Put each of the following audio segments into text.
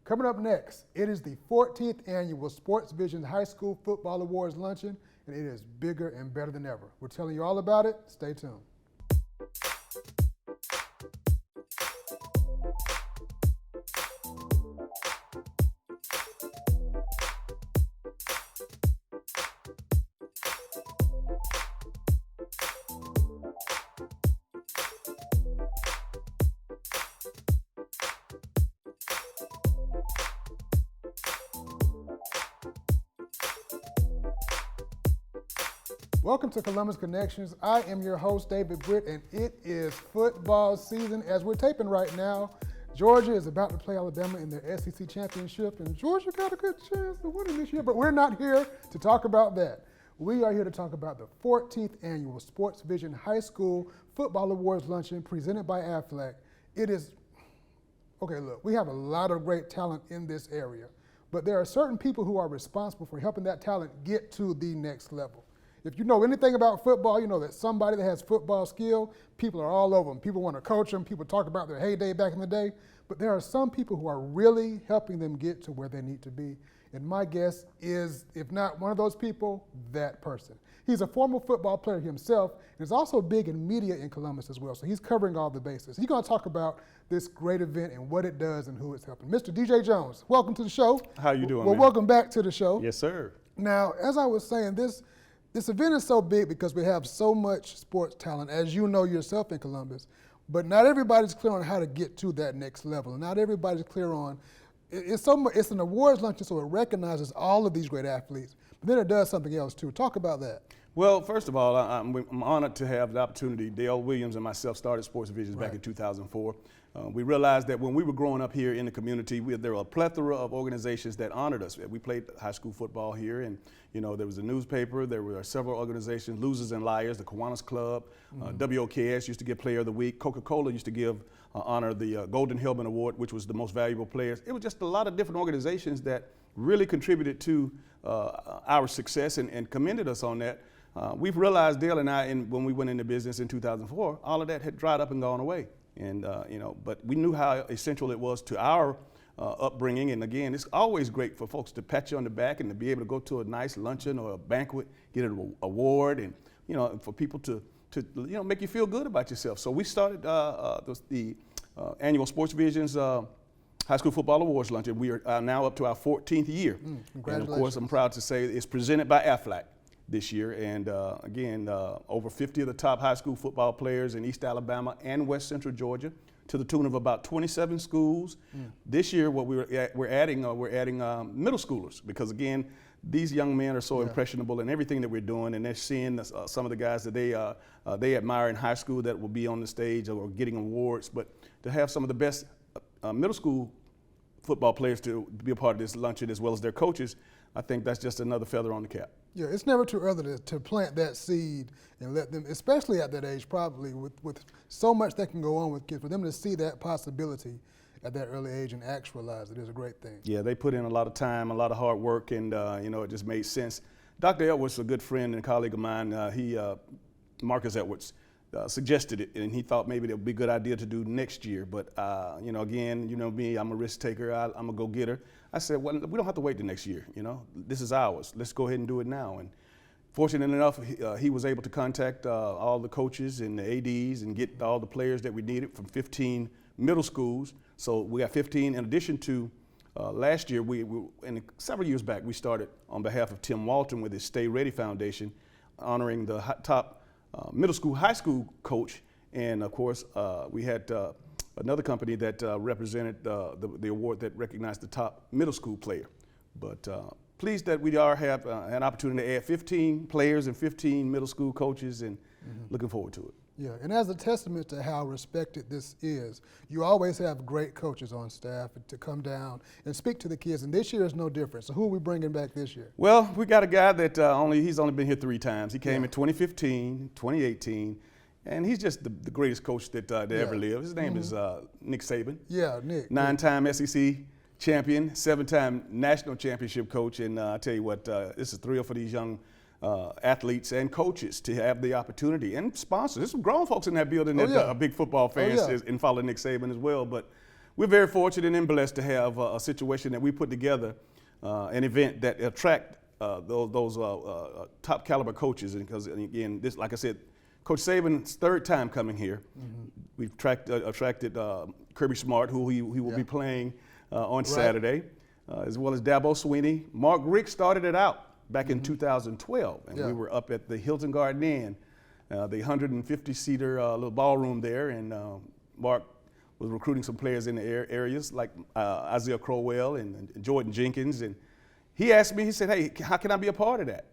Coming up next, it is the 14th annual Sportsvisions High School Football Awards Luncheon, and it is bigger and better than ever. We're telling you all about it. Stay tuned. Welcome to Columbus Connections. I am your host, David Britt, and it is football season. As we're taping right now, Georgia is about to play Alabama in their SEC championship, and Georgia got a good chance of winning this year, but we're not here to talk about that. We are here to talk about the 14th annual Sportsvision High School Football Awards Luncheon presented by Aflac. It is, okay, look, we have a lot of great talent in this area, but there are certain people who are responsible for helping that talent get to the next level. If you know anything about football, you know that somebody that has football skill, people are all over them. People want to coach them. People talk about their heyday back in the day. But there are some people who are really helping them get to where they need to be. And my guess is, if not one of those people, that person. He's a former football player himself, and is also big in media in Columbus as well. So he's covering all the bases. He's going to talk about this great event and what it does and who it's helping. Mr. DJ Jones, welcome to the show. How you doing, Well, man? welcome back to the show. Yes, sir. Now, as I was saying, this event is so big because we have so much sports talent, as you know yourself in Columbus, but not everybody's clear on how to get to that next level. And not everybody's clear on, it's an awards luncheon, so it recognizes all of these great athletes, but then it does something else too. Talk about that. Well, first of all, I'm honored to have the opportunity. Dale Williams and myself started Sportsvisions back in 2004. We realized that when we were growing up here in the community, there were a plethora of organizations that honored us. We played high school football here, and there was a newspaper. There were several organizations, Losers and Liars, the Kiwanis Club, WOKS used to give Player of the Week. Coca-Cola used to give honor the Golden Helmet Award, which was the most valuable players. It was just a lot of different organizations that really contributed to our success and commended us on that. We've realized, Dale and I, when we went into business in 2004, all of that had dried up and gone away. And but we knew how essential it was to our upbringing. And again, it's always great for folks to pat you on the back and to be able to go to a nice luncheon or a banquet, get an award, and for people to make you feel good about yourself. So we started the annual Sportsvisions High School Football Awards Luncheon. We are now up to our 14th year. And of course, I'm proud to say it's presented by Aflac this year, and again, over 50 of the top high school football players in East Alabama and West Central Georgia, to the tune of about 27 schools. This year, what we're adding middle schoolers, because again, these young men are so impressionable in everything that we're doing, and they're seeing some of the guys that they admire in high school that will be on the stage or getting awards. But to have some of the best middle school football players to be a part of this luncheon, as well as their coaches, I think that's just another feather on the cap. Yeah, it's never too early to plant that seed and let them, especially at that age, probably with so much that can go on with kids, for them to see that possibility at that early age and actualize it is a great thing. Yeah, they put in a lot of time, a lot of hard work, and it just made sense. Dr. Edwards, a good friend and colleague of mine, Marcus Edwards, suggested it, and he thought maybe it would be a good idea to do next year. But again, me, I'm a risk taker. I'm a go-getter. I said, well, we don't have to wait the next year. This is ours. Let's go ahead and do it now. And fortunate enough, he was able to contact all the coaches and the ADs and get all the players that we needed from 15 middle schools. So we got 15 in addition to last year. And several years back, we started on behalf of Tim Walton with his Stay Ready Foundation, honoring the top middle school, high school coach. And of course, we had another company that represented the award that recognized the top middle school player. But pleased that we have an opportunity to add 15 players and 15 middle school coaches, and looking forward to it. Yeah, and as a testament to how respected this is, you always have great coaches on staff to come down and speak to the kids, and this year is no different. So who are we bringing back this year? Well, we got a guy that he's only been here 3 times. He came in 2015, 2018, and he's just the greatest coach that ever lived. His name is Nick Saban. Yeah, Nick. 9-time SEC champion, 7-time national championship coach, and I tell you what, this is a thrill for these young athletes and coaches to have the opportunity, and sponsors. There's some grown folks in that building that are big football fans and follow Nick Saban as well. But we're very fortunate and blessed to have a situation that we put together, an event that attract those top caliber coaches. And because again, this, like I said, Coach Saban's third time coming here. We've attracted Kirby Smart, who he will be playing on Saturday, as well as Dabo Swinney. Mark Richt started it out back in 2012, and we were up at the Hilton Garden Inn, the 150-seater little ballroom there, and Mark was recruiting some players in the areas like Isaiah Crowell and Jordan Jenkins, and he asked me, he said, hey, how can I be a part of that?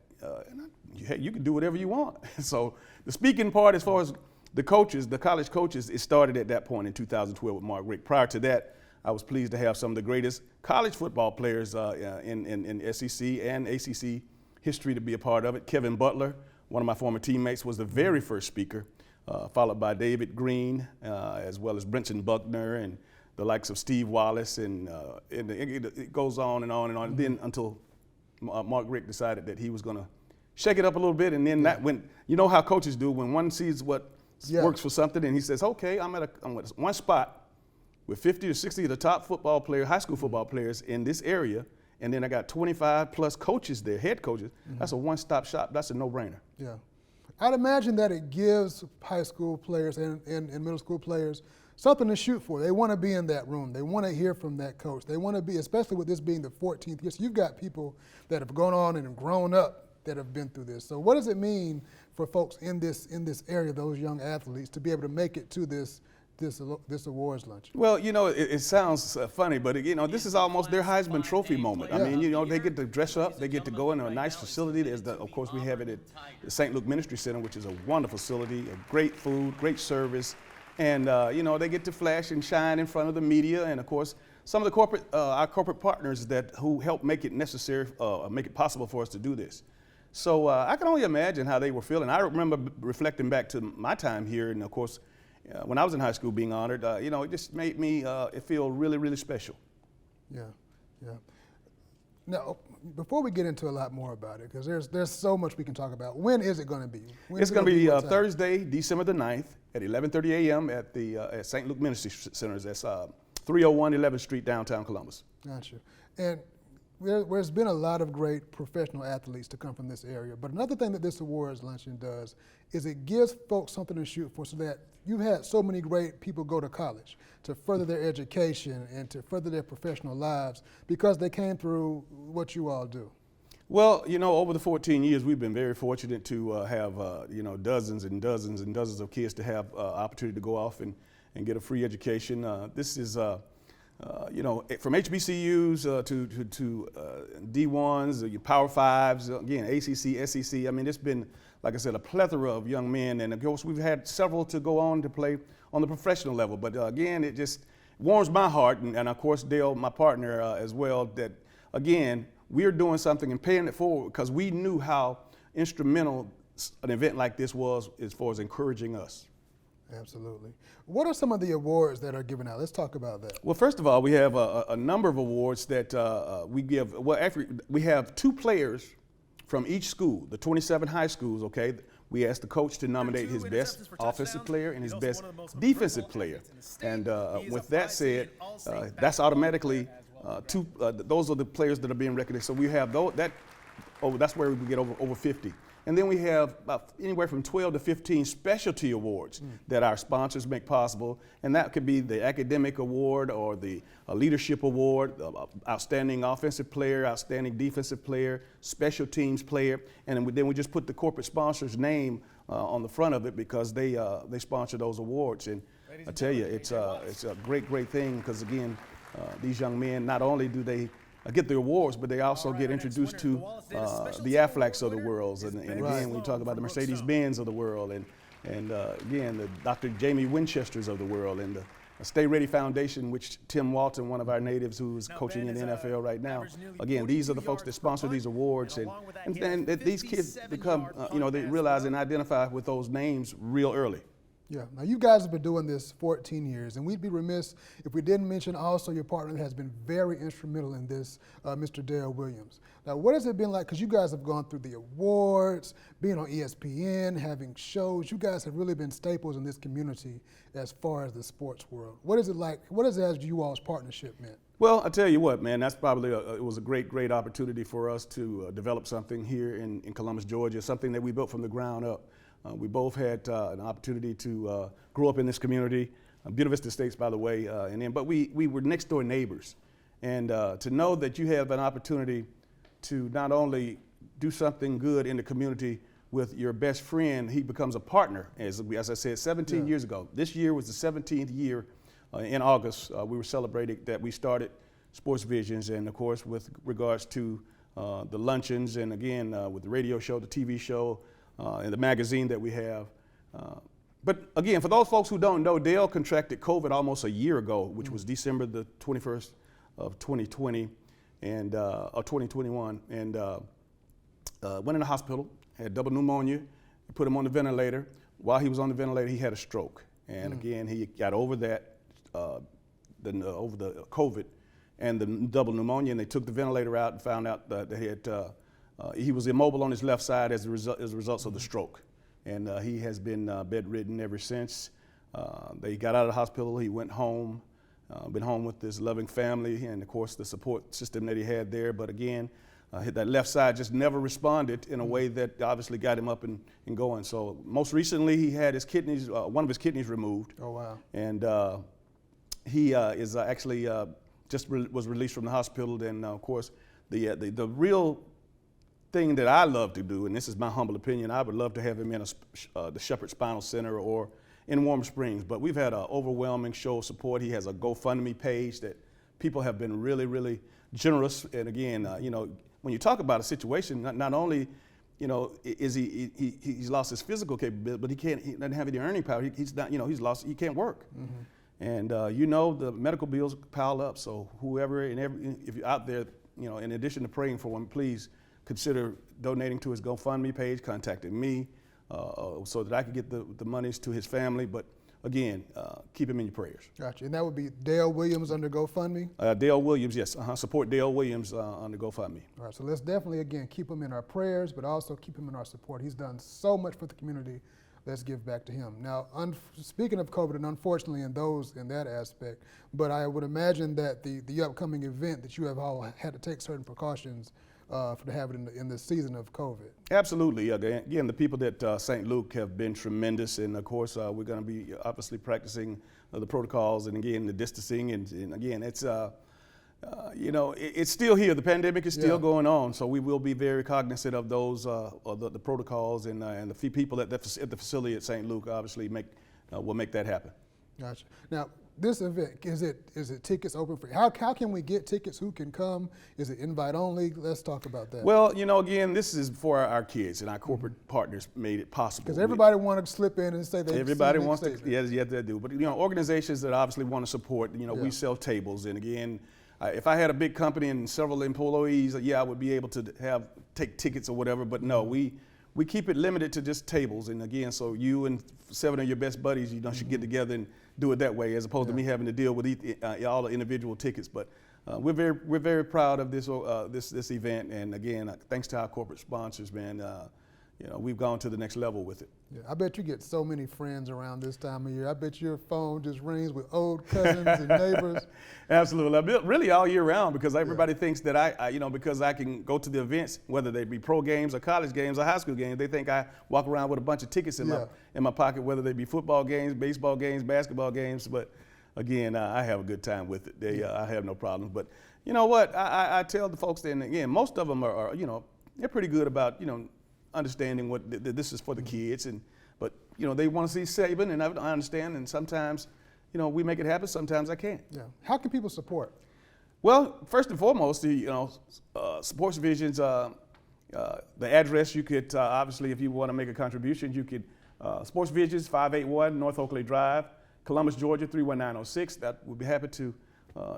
Hey, you can do whatever you want. So the speaking part, as far as the coaches, the college coaches, it started at that point in 2012 with Mark Richt. Prior to that, I was pleased to have some of the greatest college football players in SEC and ACC history to be a part of it. Kevin Butler, one of my former teammates, was the very first speaker, followed by David Green, as well as Brenton Buckner and the likes of Steve Wallace, and it goes on and on and on. Then until Mark Richt decided that he was going to shake it up a little bit, and then that went. You know how coaches do when one sees what works for something, and he says, "Okay, I'm at one spot with 50 to 60 of the top football players, high school football players in this area, and then I got 25 plus coaches there, head coaches. That's a one-stop shop. That's a no-brainer." Yeah, I'd imagine that it gives high school players and middle school players something to shoot for. They want to be in that room. They want to hear from that coach. They want to be, especially with this being the 14th year. So you've got people that have gone on and have grown up that have been through this. So what does it mean for folks in this area, those young athletes, to be able to make it to this awards lunch? Well, you know, it sounds funny, but you know, this is almost their Heisman Trophy moment. I mean, you know, they get to dress up, they get to go in a nice facility. Of course, we have it at the St. Luke Ministry Center, which is a wonderful facility, great food, great service. And you know, they get to flash and shine in front of the media, and of course, some of the our corporate partners who help make it necessary, make it possible for us to do this. So I can only imagine how they were feeling. I remember reflecting back to my time here, and of course, when I was in high school, being honored. You know, it just made me feel really, really special. Yeah. Now, before we get into a lot more about it, because there's so much we can talk about. When is it going to be? It's going to be Thursday, December the 9th at 11:30 a.m. at the at St. Luke Ministry Center. That's 301 11th Street, downtown Columbus. Gotcha. And there's been a lot of great professional athletes to come from this area. But another thing that this awards luncheon does is it gives folks something to shoot for, so that you've had so many great people go to college to further their education and to further their professional lives because they came through what you all do. Well, you know, over the 14 years, we've been very fortunate to have, you know, dozens and dozens and dozens of kids to have opportunity to go off and get a free education. This is, you know, from HBCUs to D1s, your Power Fives, again, ACC, SEC. I mean, it's been, like I said, a plethora of young men, and of course, we've had several to go on to play on the professional level. But again, it just warms my heart, and of course, Dale, my partner, as well, that again, we're doing something and paying it forward because we knew how instrumental an event like this was as far as encouraging us. Absolutely. What are some of the awards that are given out? Let's talk about that. Well, first of all, we have a number of awards that we give. Well, actually, we have 2 players from each school, the 27 high schools, okay? We asked the coach to nominate his best offensive player and his best defensive player. And with that said, that's automatically those are the players that are being recognized. So we have that's where we get over 50. And then we have about anywhere from 12 to 15 specialty awards that our sponsors make possible. And that could be the academic award or the leadership award, outstanding offensive player, outstanding defensive player, special teams player. And then we just put the corporate sponsor's name on the front of it because they sponsor those awards. And I tell you, it's a great thing because, again, these young men, not only do they get the awards, but they also get introduced to the Aflacs of the world, and again, when you talk about the Mercedes-Benz of the world, and again, the Dr. Jamie Winchesters of the world, and the Stay Ready Foundation, which Tim Walton, one of our natives who's coaching in the NFL right now, again, these are the folks that sponsor these awards, and these kids become, you know, they realize and identify with those names real early. Yeah. Now, you guys have been doing this 14 years, and we'd be remiss if we didn't mention also your partner has been very instrumental in this, Mr. Dale Williams. Now, what has it been like? Because you guys have gone through the awards, being on ESPN, having shows. You guys have really been staples in this community as far as the sports world. What is it like? What has you all's partnership meant? Well, I tell you what, man, that's probably it was a great opportunity for us to develop something here in Columbus, Georgia, something that we built from the ground up. We both had an opportunity to grow up in this community, Buena Vista Estates, by the way, but we were next door neighbors. And to know that you have an opportunity to not only do something good in the community with your best friend, he becomes a partner, as I said, 17 years ago. This year was the 17th year. In August, we were celebrating that we started Sportsvisions, and of course, with regards to the luncheons, and again, with the radio show, the TV show, and the magazine that we have. But again, for those folks who don't know, Dale contracted COVID almost a year ago, which was December the 21st of 2020 or 2021, and went in the hospital, had double pneumonia, put him on the ventilator. While he was on the ventilator, he had a stroke. And again, he got over that, over the COVID and the double pneumonia, and they took the ventilator out and found out that he was immobile on his left side as a result of the stroke. And he has been bedridden ever since. They got out of the hospital, he went home, been home with his loving family, and of course the support system that he had there. But again, that left side just never responded in a way that obviously got him up and going. So most recently he had his kidneys, one of his kidneys removed. Oh, wow. And he is actually was released from the hospital. And of course, the real thing that I love to do, and this is my humble opinion, I would love to have him in the Shepherd Spinal Center or in Warm Springs. But we've had an overwhelming show of support. He has a GoFundMe page that people have been really generous. And again, when you talk about a situation, not only, is he's lost his physical capability, but he doesn't have any earning power. He's not, he can't work. And the medical bills pile up. So whoever if you're out there, in addition to praying for him, please consider donating to his GoFundMe page, contacting me, so that I could get the monies to his family. But again, keep him in your prayers. Gotcha. And that would be Dale Williams under GoFundMe? Dale Williams, yes. Support Dale Williams under GoFundMe. All right, so let's definitely, again, keep him in our prayers, but also keep him in our support. He's done so much for the community. Let's give back to him. Now, speaking of COVID, and unfortunately in that aspect, but I would imagine that the upcoming event that you have all had to take certain precautions to have it in the season of COVID. Absolutely. Again, the people at St. Luke have been tremendous, and of course we're going to be obviously practicing the protocols, and again the distancing, and again it's it's still here. The pandemic is still going on, so we will be very cognizant of those the protocols, and the few people at the facility at St. Luke obviously will make that happen. Gotcha. Now, this event, is it tickets open for? How can we get tickets? Who can come? Is it invite only? Let's talk about that. Well, again, this is for our kids, and our corporate partners made it possible. Because everybody wants to slip in and say they. Everybody wants to, yes, they do. But organizations that obviously want to support, we sell tables, and again, if I had a big company and several employees, I would be able to take tickets or whatever. But no, we keep it limited to just tables, and again, so you and 7 of your best buddies, should get together and do it that way, as opposed to me having to deal with all the individual tickets. But we're very proud of this event, and again, thanks to our corporate sponsors, man. We've gone to the next level with it. Yeah, I bet you get so many friends around this time of year. I bet your phone just rings with old cousins and neighbors. Absolutely, really all year round, because everybody thinks that I because I can go to the events, whether they be pro games or college games or high school games, they think I walk around with a bunch of tickets in my pocket, whether they be football games, baseball games, basketball games. But again, I have a good time with it. I have no problems. But you know what? I tell the folks, and again, most of them are they're pretty good about understanding what this is for the kids, but they want to see Saban, and I understand, and sometimes we make it happen, sometimes I can't. Yeah. How can people support? Well, first and foremost, Sportsvisions, the address, you could obviously, if you want to make a contribution, you could Sportsvisions, 581 North Oakley Drive, Columbus, Georgia 31906. That would be happy to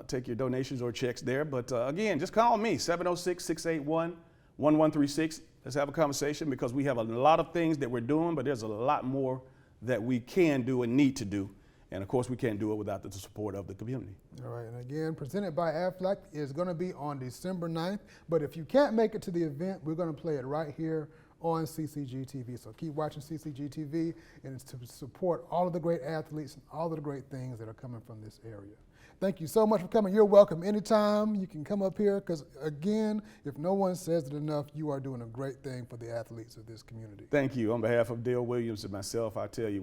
take your donations or checks there. But again, just call me 706-681-1136. Let's have a conversation, because we have a lot of things that we're doing, but there's a lot more that we can do and need to do. And of course, we can't do it without the support of the community. All right, and again, presented by Aflac is going to be on December 9th. But if you can't make it to the event, we're going to play it right here on CCG TV. So keep watching CCG TV, and it's to support all of the great athletes and all of the great things that are coming from this area. Thank you so much for coming. You're welcome anytime. You can come up here because, again, if no one says it enough, you are doing a great thing for the athletes of this community. Thank you. On behalf of Dale Williams and myself, I tell you,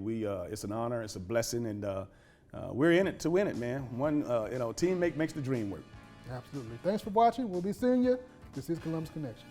it's an honor, it's a blessing, and we're in it to win it, man. One, team makes the dream work. Absolutely. Thanks for watching. We'll be seeing you. This is Columbus Connection.